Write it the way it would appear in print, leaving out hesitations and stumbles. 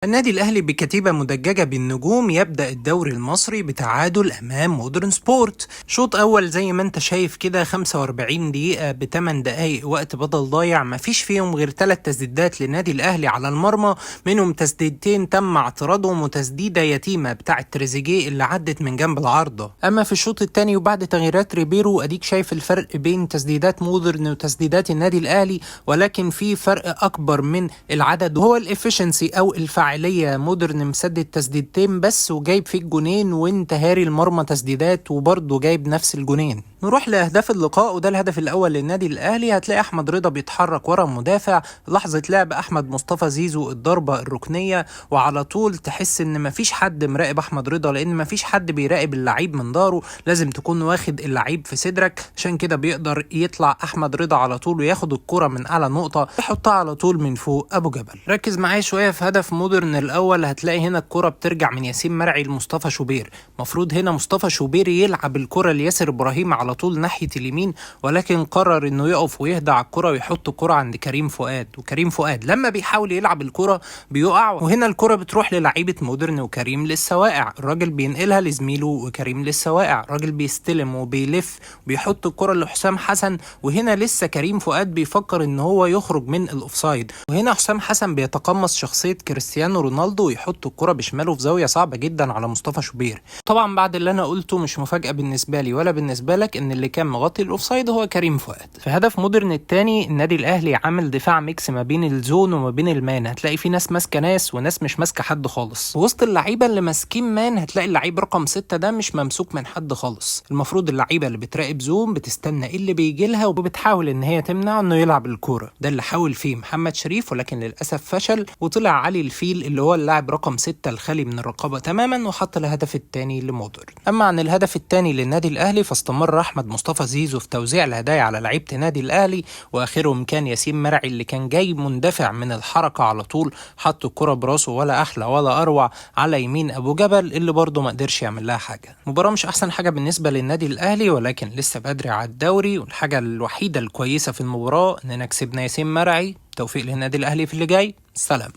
النادي الأهلي بكتيبة مدججة بالنجوم يبدأ الدوري المصري بتعادل أمام مودرن سبورت. شوط أول زي ما أنت شايف كده 45 دقيقة ب8 دقايق وقت بدل ضايع، مفيش فيهم غير 3 تسديدات للنادي الأهلي على المرمى، منهم تسديدتين تم اعتراضهم وتسديدة يتيمة بتاعة تريزيجيه اللي عدت من جنب العارضة. أما في الشوط الثاني وبعد تغييرات ريبيرو أديك شايف الفرق بين تسديدات مودرن وتسديدات النادي الأهلي، ولكن في فرق أكبر من العدد وهو الإفشنسي أو الفعالية. مودرن مسدد تسديدتين بس وجايب فيه الجونين، وانت هاري المرمى تسديدات وبرضه جايب نفس الجونين. نروح لاهداف اللقاء، وده الهدف الاول للنادي الاهلي. هتلاقي احمد رضا بيتحرك ورا المدافع، لحظه لعب احمد مصطفى زيزو الضربه الركنيه، وعلى طول تحس ان مفيش حد مراقب احمد رضا، لان مفيش حد بيراقب اللعيب من داره، لازم تكون واخد اللعيب في صدرك، عشان كده بيقدر يطلع احمد رضا على طول وياخد الكره من اعلى نقطه يحطها على طول من فوق ابو جبل. ركز معايا شويه في هدف مودرن الاول، هتلاقي هنا الكره بترجع من ياسين مرعي لمصطفى شوبير. مفروض هنا مصطفى شوبير يلعب الكره لياسر ابراهيم على طول ناحيه اليمين، ولكن قرر انه يقف ويهدى على الكره ويحط الكره عند كريم فؤاد، وكريم فؤاد لما بيحاول يلعب الكره بيقع، وهنا الكره بتروح للعيبه مودرن وكريم لسه واقع، الراجل بينقلها لزميله وكريم لسه واقع، الراجل بيستلم وبيلف وبيحط الكره لحسام حسن، وهنا لسه كريم فؤاد بيفكر ان هو يخرج من الاوفسايد، وهنا حسام حسن بيتقمص شخصيه كريستيانو رونالدو ويحط الكره بشماله في زاويه صعبه جدا على مصطفى شوبير. طبعا بعد اللي انا قلته مش مفاجاه بالنسبه لي ولا بالنسبه لك ان اللي كان مغطي الاوفسايد هو كريم فؤاد. في هدف مودرن الثاني النادي الاهلي عامل دفاع ميكس ما بين الزون وما بين المان، هتلاقي في ناس ماسكه ناس وناس مش ماسكه حد خالص. وسط اللعيبه اللي ماسكين مان هتلاقي اللعيب رقم 6 ده مش ممسوك من حد خالص. المفروض اللعيبه اللي بتراقب زون بتستنى ايه اللي بيجي لها وبتحاول ان هي تمنع انه يلعب الكوره، ده اللي حاول فيه محمد شريف ولكن للاسف فشل، وطلع علي الفيل اللي هو اللاعب رقم 6 الخالي من الرقابه تماما وحط الهدف الثاني لمودرن. اما عن الهدف الثاني للنادي الاهلي فاستمر احمد مصطفى زيزو في توزيع الهدايا على لعيبه النادي الاهلي، واخرهم كان ياسين مرعي اللي كان جاي مندفع من الحركه على طول، حط الكره براسه ولا احلى ولا اروع على يمين ابو جبل اللي برضه ما قدرش يعمل لها حاجه. مباراه مش احسن حاجه بالنسبه للنادي الاهلي، ولكن لسه بدري على الدوري، والحاجه الوحيده الكويسه في المباراه اننا كسبنا ياسين مرعي. توفيق للنادي الاهلي في اللي جاي. سلام.